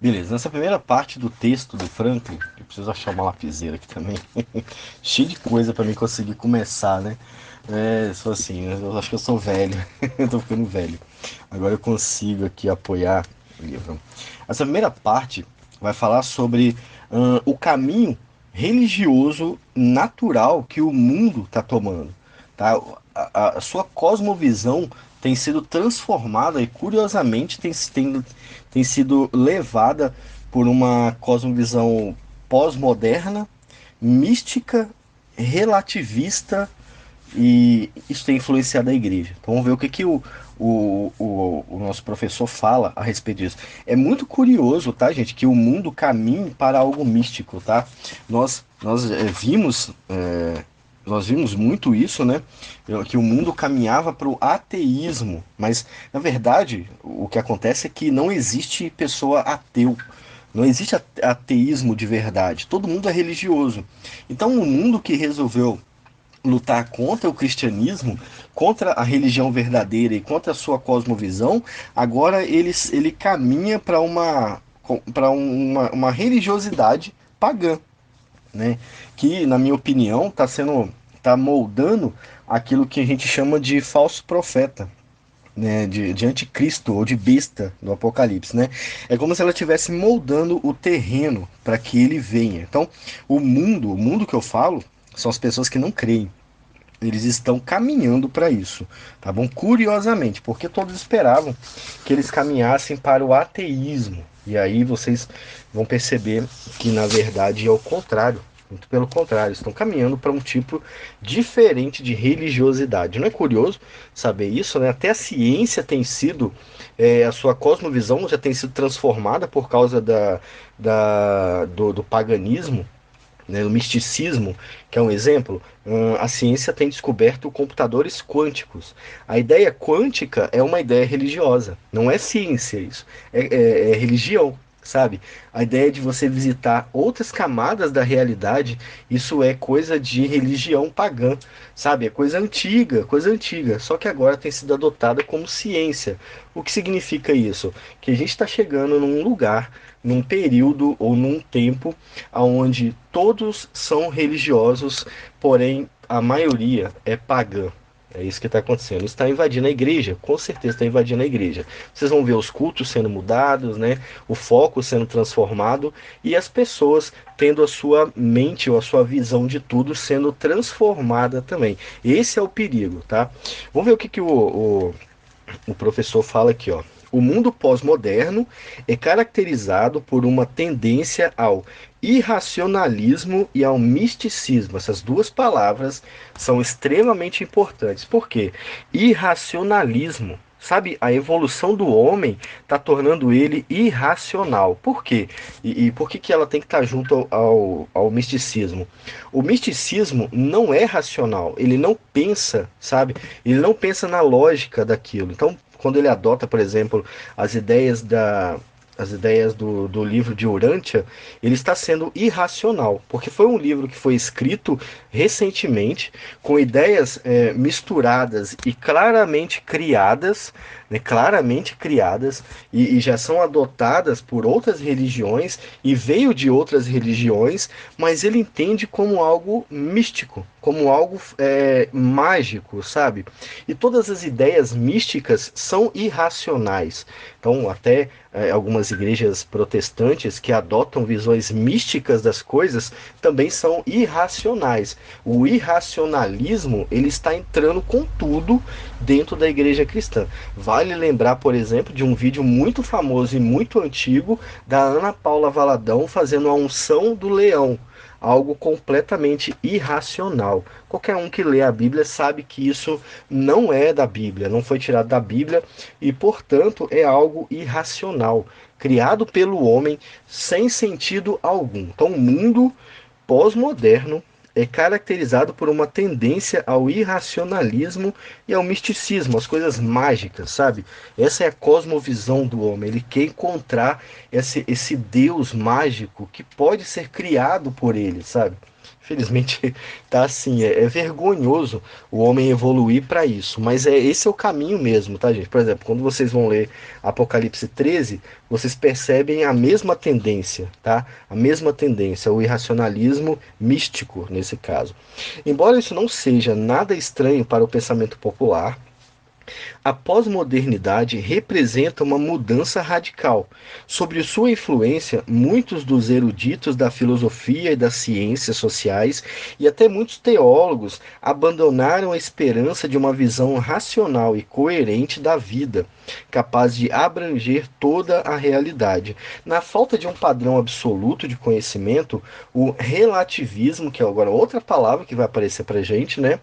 Beleza, nessa primeira parte do texto do Franklin, eu preciso achar uma lapiseira aqui também, cheio de coisa para mim conseguir começar, né? Sou assim, eu acho que eu sou velho, eu tô ficando velho. Agora eu consigo aqui apoiar o livro. Essa primeira parte vai falar sobre o caminho religioso natural que o mundo está tomando, tá? A sua cosmovisão tem sido transformada e, curiosamente, tem sido levada por uma cosmovisão pós-moderna, mística, relativista, e isso tem influenciado a igreja. Então vamos ver o que, que o nosso professor fala a respeito disso. É muito curioso, tá, gente, que o mundo caminhe para algo místico, tá? Nós vimos muito isso, né? Que o mundo caminhava para o ateísmo, mas na verdade o que acontece é que não existe pessoa ateu. Não existe ateísmo de verdade. Todo mundo é religioso. Então, o mundo que resolveu lutar contra o cristianismo, contra a religião verdadeira e contra a sua cosmovisão, agora ele caminha para uma religiosidade pagã, né? Que, na minha opinião, tá moldando aquilo que a gente chama de falso profeta, né, de anticristo ou de besta do Apocalipse, né? É como se ela estivesse moldando o terreno para que ele venha. Então, o mundo que eu falo são as pessoas que não creem. Eles estão caminhando para isso, tá bom? Curiosamente, porque todos esperavam que eles caminhassem para o ateísmo. E aí vocês vão perceber que na verdade é o contrário. Muito pelo contrário, estão caminhando para um tipo diferente de religiosidade. Não é curioso saber isso, né? Até a ciência tem sido, a sua cosmovisão já tem sido transformada por causa do paganismo, né, o misticismo, que é um exemplo. A ciência tem descoberto computadores quânticos. A ideia quântica é uma ideia religiosa, não é ciência isso, é religião, sabe? A ideia de você visitar outras camadas da realidade, isso é coisa de religião pagã, sabe? É coisa antiga, só que agora tem sido adotada como ciência. O que significa isso? Que a gente está chegando num lugar, num período ou num tempo onde todos são religiosos, porém a maioria é pagã. É isso que está acontecendo. Isso está invadindo a igreja, com certeza está invadindo a igreja. Vocês vão ver os cultos sendo mudados, né? O foco sendo transformado e as pessoas tendo a sua mente ou a sua visão de tudo sendo transformada também. Esse é o perigo, tá? Vamos ver o que, que o professor fala aqui, ó. O mundo pós-moderno é caracterizado por uma tendência ao irracionalismo e ao misticismo. Essas duas palavras são extremamente importantes. Por quê? Irracionalismo. Sabe, a evolução do homem está tornando ele irracional. Por quê? E por que, que ela tem que estar junto ao misticismo? O misticismo não é racional, ele não pensa, sabe? Ele não pensa na lógica daquilo. Então, quando ele adota, por exemplo, as ideias as ideias do livro de Urântia, ele está sendo irracional, porque foi um livro que foi escrito recentemente, com ideias misturadas e claramente criadas, e já são adotadas por outras religiões, e veio de outras religiões, mas ele entende como algo místico, como algo mágico, sabe? E todas as ideias místicas são irracionais. Então, até algumas igrejas protestantes que adotam visões místicas das coisas também são irracionais. O irracionalismo ele está entrando com tudo dentro da igreja cristã. Vale lembrar, por exemplo, de um vídeo muito famoso e muito antigo da Ana Paula Valadão fazendo a unção do leão. Algo completamente irracional. Qualquer um que lê a Bíblia sabe que isso não é da Bíblia, não foi tirado da Bíblia e, portanto, é algo irracional, criado pelo homem sem sentido algum. Então, o mundo pós-moderno é caracterizado por uma tendência ao irracionalismo e ao misticismo, as coisas mágicas, sabe? Essa é a cosmovisão do homem. Ele quer encontrar esse Deus mágico que pode ser criado por ele, sabe? Infelizmente, tá assim, é vergonhoso o homem evoluir para isso, mas esse é o caminho mesmo, tá, gente? Por exemplo, quando vocês vão ler Apocalipse 13, vocês percebem a mesma tendência, tá? A mesma tendência, o irracionalismo místico nesse caso. Embora isso não seja nada estranho para o pensamento popular, a pós-modernidade representa uma mudança radical. Sobre sua influência, muitos dos eruditos da filosofia e das ciências sociais e até muitos teólogos abandonaram a esperança de uma visão racional e coerente da vida, capaz de abranger toda a realidade. Na falta de um padrão absoluto de conhecimento, o relativismo, que é agora outra palavra que vai aparecer para gente, né?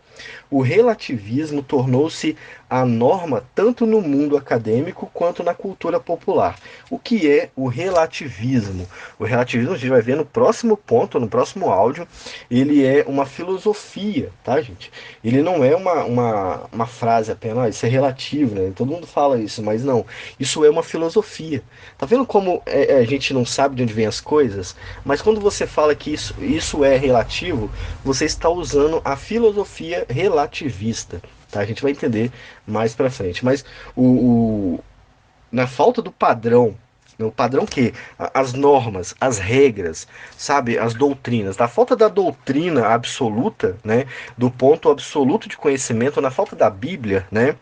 O relativismo tornou-se a norma tanto no mundo acadêmico quanto na cultura popular. O que é o relativismo? O relativismo, a gente vai ver no próximo ponto, no próximo áudio, ele é uma filosofia, tá, gente? Ele não é uma frase apenas, ah, isso é relativo, né? Todo mundo fala isso, mas não. Isso é uma filosofia. Tá vendo como a gente não sabe de onde vem as coisas? Mas quando você fala que isso é relativo, você está usando a filosofia relativista. Tá? A gente vai entender mais pra frente. Mas na falta do padrão, o padrão que as normas, as regras, sabe, as doutrinas, na falta da doutrina absoluta, né, do ponto absoluto de conhecimento, na falta da Bíblia, né,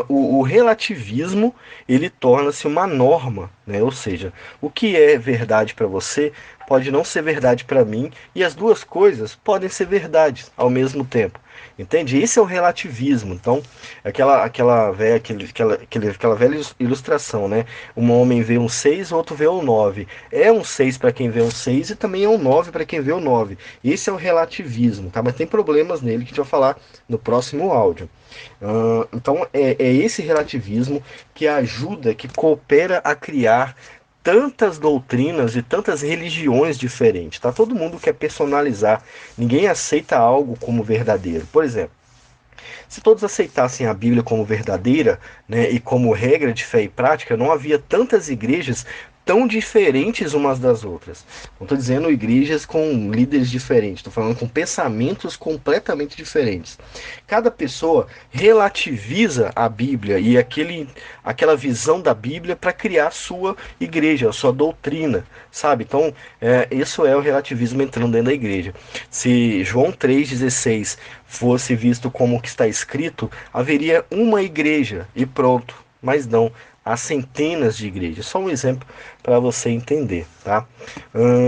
o relativismo ele torna-se uma norma, né, ou seja, o que é verdade para você pode não ser verdade para mim e as duas coisas podem ser verdades ao mesmo tempo. Entende? Esse é o relativismo. Então, aquela velha ilustração, né? Um homem vê um 6, o outro vê um 9. É um 6 para quem vê um 6 e também é um 9 para quem vê o 9. Esse é o relativismo, tá? Mas tem problemas nele que a gente vai falar no próximo áudio. Então, é esse relativismo que ajuda, que coopera a criar tantas doutrinas e tantas religiões diferentes, tá? Todo mundo quer personalizar, ninguém aceita algo como verdadeiro. Por exemplo, se todos aceitassem a Bíblia como verdadeira, né, e como regra de fé e prática, não havia tantas igrejas tão diferentes umas das outras. Não estou dizendo igrejas com líderes diferentes, estou falando com pensamentos completamente diferentes. Cada pessoa relativiza a Bíblia e aquela visão da Bíblia para criar a sua igreja, a sua doutrina, sabe? Então, isso é o relativismo entrando dentro da igreja. Se João 3,16 fosse visto como o que está escrito, haveria uma igreja e pronto. Mas não, há centenas de igrejas. Só um exemplo para você entender, tá?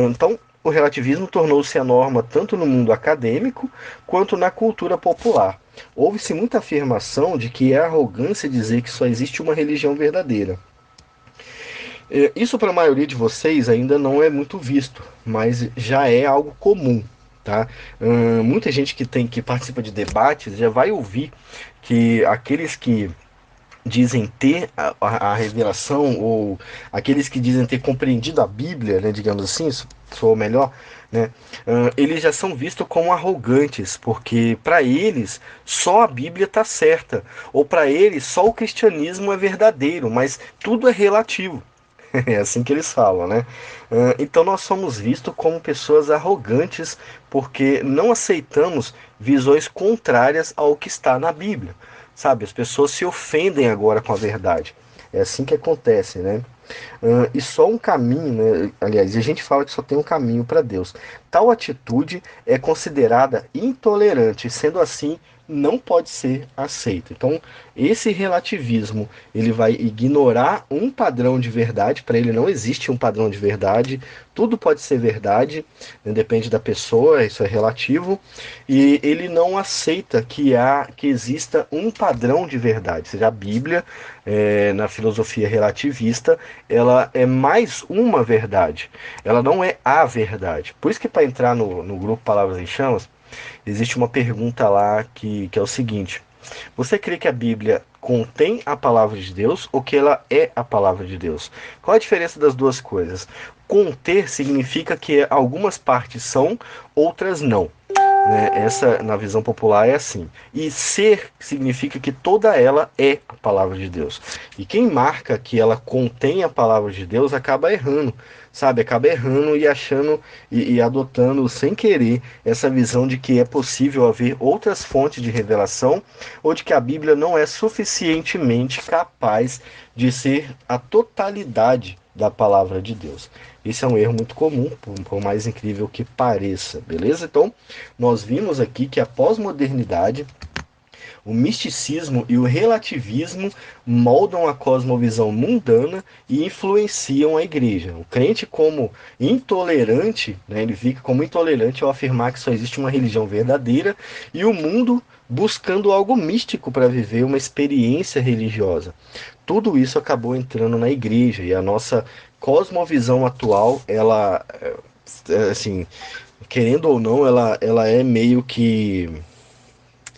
Então, o relativismo tornou-se a norma tanto no mundo acadêmico quanto na cultura popular. Houve-se muita afirmação de que é arrogância dizer que só existe uma religião verdadeira. Isso para a maioria de vocês ainda não é muito visto, mas já é algo comum, tá? Muita gente que participa de debates já vai ouvir que aqueles que dizem ter a revelação, ou aqueles que dizem ter compreendido a Bíblia, né, digamos assim, sou melhor, né, eles já são vistos como arrogantes, porque para eles só a Bíblia está certa, ou para eles só o cristianismo é verdadeiro, mas tudo é relativo. É assim que eles falam, né? Então nós somos vistos como pessoas arrogantes porque não aceitamos visões contrárias ao que está na Bíblia. Sabe, as pessoas se ofendem agora com a verdade. É assim que acontece, né? E só um caminho, né? Aliás, a gente fala que só tem um caminho para Deus. Tal atitude é considerada intolerante, sendo assim, não pode ser aceita. Então, esse relativismo, ele vai ignorar um padrão de verdade, para ele não existe um padrão de verdade, tudo pode ser verdade, né? Depende da pessoa, isso é relativo, e ele não aceita que exista um padrão de verdade, seja a Bíblia, na filosofia relativista, ela é mais uma verdade, ela não é a verdade. Por isso que para entrar no grupo Palavras em Chamas, existe uma pergunta lá que é o seguinte: você crê que a Bíblia contém a palavra de Deus ou que ela é a palavra de Deus? Qual a diferença das duas coisas? Conter significa que algumas partes são, outras não. Né? Essa, na visão popular, é assim. E ser significa que toda ela é a palavra de Deus. E quem marca que ela contém a palavra de Deus acaba errando. sabe, acaba errando e achando e adotando sem querer essa visão de que é possível haver outras fontes de revelação ou de que a Bíblia não é suficientemente capaz de ser a totalidade da palavra de Deus. Esse é um erro muito comum, por mais incrível que pareça, beleza? Então, nós vimos aqui que a pós-modernidade, o misticismo e o relativismo moldam a cosmovisão mundana e influenciam a igreja. O crente, como intolerante, né, ele fica como intolerante ao afirmar que só existe uma religião verdadeira e o mundo buscando algo místico para viver uma experiência religiosa. Tudo isso acabou entrando na igreja e a nossa cosmovisão atual, ela, assim, querendo ou não, ela é meio que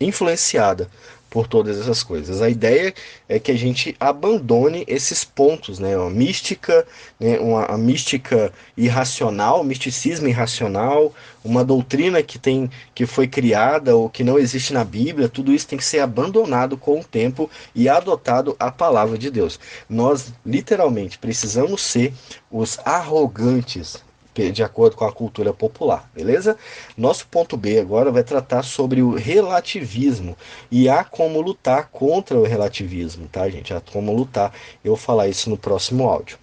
influenciada por todas essas coisas. A ideia é que a gente abandone esses pontos, né? A mística, né? A mística irracional, o misticismo irracional, uma doutrina que foi criada ou que não existe na Bíblia, tudo isso tem que ser abandonado com o tempo e adotado a palavra de Deus. Nós literalmente precisamos ser os arrogantes de acordo com a cultura popular, beleza? Nosso ponto B agora vai tratar sobre o relativismo e há como lutar contra o relativismo, tá, gente? Há como lutar. Eu vou falar isso no próximo áudio.